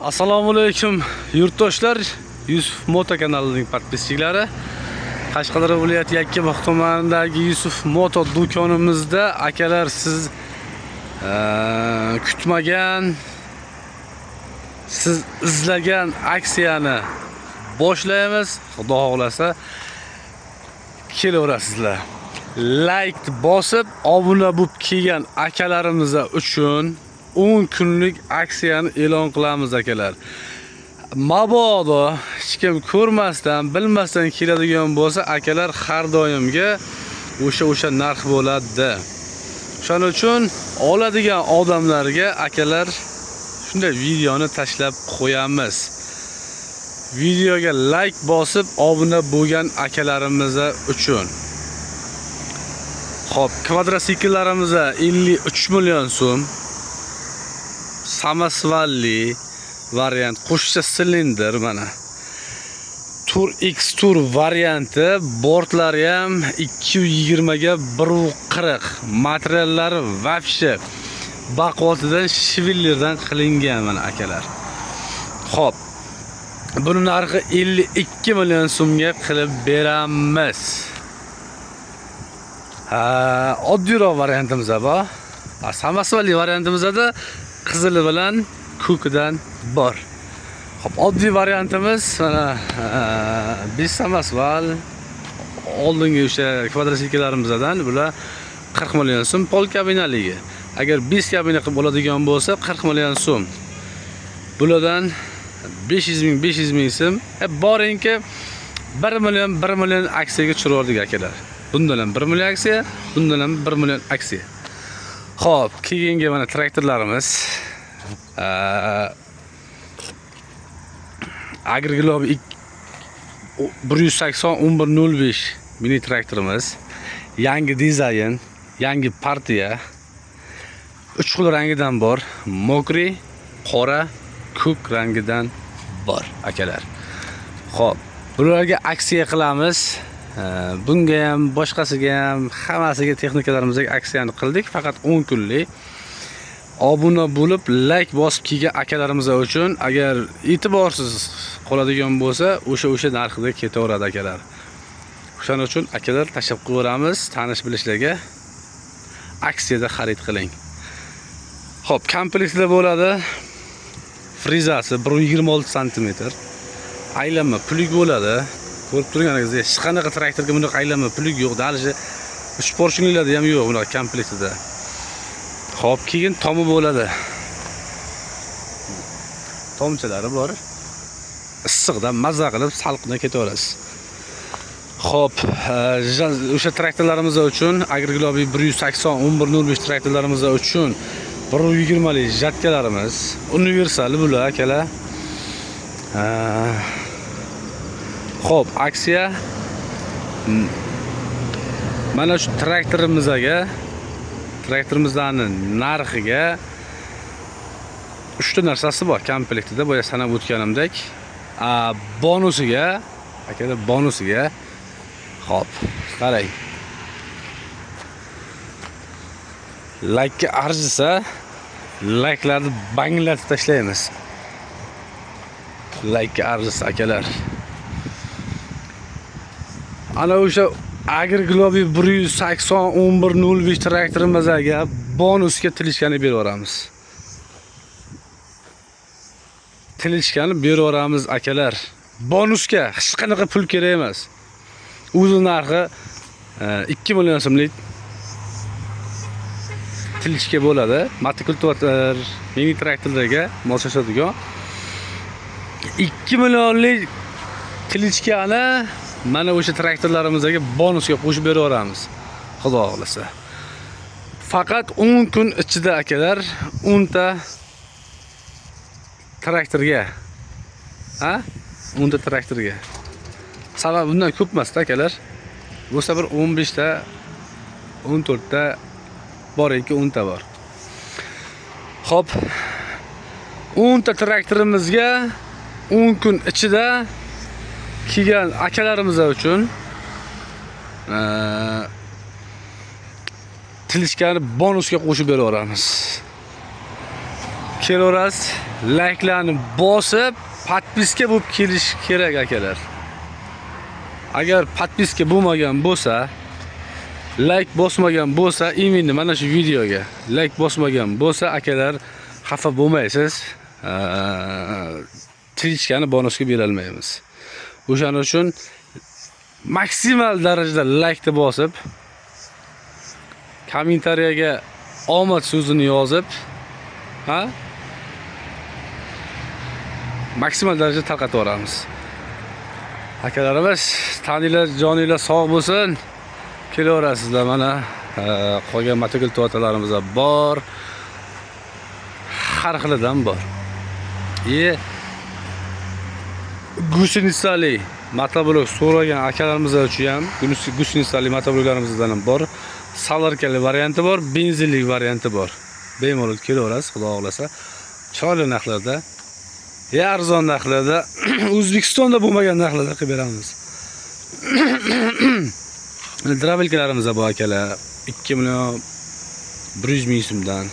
Assalomu alaykum yurtdoshlar. Yusuf Moto kanalining podpischiklari. Qashqadaryo viloyati Yakkabog' tumanidagi Yusuf Moto do'konimizda akalar siz kutmagan, siz izlagan aksiyani boshlaymiz. Xudo xolasa kelaverasizlar. Like bosib, obuna bo'lib kelgan akalarimiz uchun 10 kunlik aksiyani e'lon qilamiz akalar. Mabodo hech kim ko'rmasdan, bilmasdan keladigan bo'lsa, akalar har doimga o'sha narx bo'ladi. Shuning uchun oladigan odamlarga akalar shunday videoni tashlab qo'yamiz. Videoga like bosib, obuna bo'lgan akalarimiz uchun. Xo'p, kvadrotsikllarimiz 53 million so'm. Samasvalli variant, qo'shcha silindr mana. Tur X Tur varianti, bortlari ham 220 ga 140. Materiallari vafshe baqoltidan shivillerdan qilingan mana akalar. Xo'p. Buning narxi 52 million so'mga qilib beramiz. Oddiyroq variantimiz bor. Samasvalli variantimizda qizili bilan ko'kidan bor. Xo'p, oddiy variantimiz mana 5 samasval oldingi o'sha kvadrotsiklarimizdan bular 40 million so'm pol kabinaligi. Agar 5 kabina qilib bo'ladigan bo'lsa 40 million so'm. Bulardan 500 ming so'm boringki 1 million aksiyaga tushirdik akalar. Bundan ham 1 million aksiya, bundan ham 1 million aksiya. Xo'p, keyingi mana traktorlarimiz. Agriglob 180-1105 mini traktorimiz. Yangi dizayn, yangi partiya. 3 xil rangidan bor. Mokri, qora, ko'k rangidan bor akalar. Xo'p, bularga aksiya qilamiz. Bunga ham, boshqasiga ham, hammasiga texnikalarimizga aksiyani qildik. Faqat 10 kunlik. Obuna bo'lib, like bosib kelgan akalarimiz uchun agar e'tiborsiz qoladigan bo'lsa, o'sha narxida ketaveradi akalar. Shuning uchun akalar tashlab qo'yamiz, tanish bilishlarga aksiyada xarid qiling. Xo'p, komplektda bo'ladi. Frizasi 126 cm. Aylanma pulik bo'ladi. Ko'rib turganingizdek, hech qanaqa traktorga bunday aylanma pulik yo'q. Dalishi 3 porshinglarda ham yo'q bular komplektida. Xo'p, keyin tomi bo'ladi. Tomchalari bor. Issiqdan mazza qilib salqinda ketaverasiz. Xo'p, o'sha traktorlarimiz uchun Agriglob 180-1105 traktorlarimiz uchun 120 lik jatkalarimiz, universal bular akalar. Xo'p, aksiya mana shu traktorimizning narxiga 3 ta narsasi bor komplektida, boya sanab o'tganimdek. Bonusiga, akalar bonusiga. Xo'p, qarang. Like ga arzisa, like'larni banglatib tashlaymiz. Like ga arzisa akalar. Ana o'sha Agriglob 180-1105 traktorimizga bonusga tilishkani beraveramiz. Tilishkani beraveramiz akalar. Bonusga hech qanaqa pul kerak emas. O'zi narxi 2 million so'mlik tilishga bo'ladi. Motokultivator mini traktorlarga moslashadigan 2 millionlik tilishkani mana o'sha traktorlarimizga bonusga qo'shib beraveramiz. Xudo xolasa. Faqat 10 kun ichida akalar 10 ta traktorga. 10 ta traktorga. Sababi bundan ko'p emas akalar. Bo'lsa bir 15 ta, 14 ta boringki 10 ta bor. Xo'p. 10 ta traktorimizga 10 kun ichida kelgan akalarimiz uchun tilishkani bonusga qo'shib beraveramiz. Kelaverasiz. like'larni bosib, podpiska bo'lib kelish kerak akalar. Agar podpiska bo'lmagan bo'lsa, like bosmagan bo'lsa, именно mana shu videoga like bosmagan bo'lsa, akalar xafa bo'lmaysiz. Trichkani bonusga bera olmaymiz. O'shaning uchun maksimal darajada like ni bosib, kommentariyaga omad so'zini yozib, maksimal darajada tarqatib yuboramiz. Akalarimiz, taninglar, joninglar sog' bo'lsin. Kelaverasizlar mana qolgan motokil to'talarimiz bor. Har xilidan bor. Gusinistali motoblok so'ragan akalarimiz uchun ham gusinistali motobloklarimizdan ham bor. Salarkali varianti bor, benzinli varianti bor. Bemalol kelaverasiz, xudo xolasa. Chiroyli narxlarda, arzon narxlarda, O'zbekistonda bo'lmagan narxlarda qilib beramiz. Dravelkalarimiz bor akalar, 2 million 100 ming so'mdan.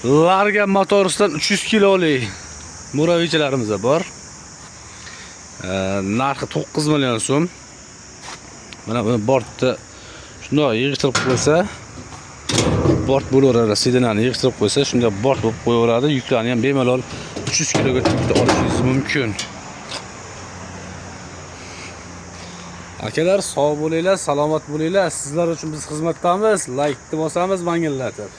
Larga motorisidan 300 kilolik muravichalarimiz bor. Narxi 9 million so'm. Mana buni bortni shunday yig'ishtirib qo'ysa, bort bo'laveradi, sedanani yig'ishtirib qo'ysa, shunday bort bo'lib qo'yaveradi. Yuklarni ham bemalol 300 kiloga yukda olishingiz mumkin. Akalar, sog' bo'linglar, salomat bo'linglar. Sizlar uchun biz xizmatdamiz. Like ni bosamiz, mangillatib.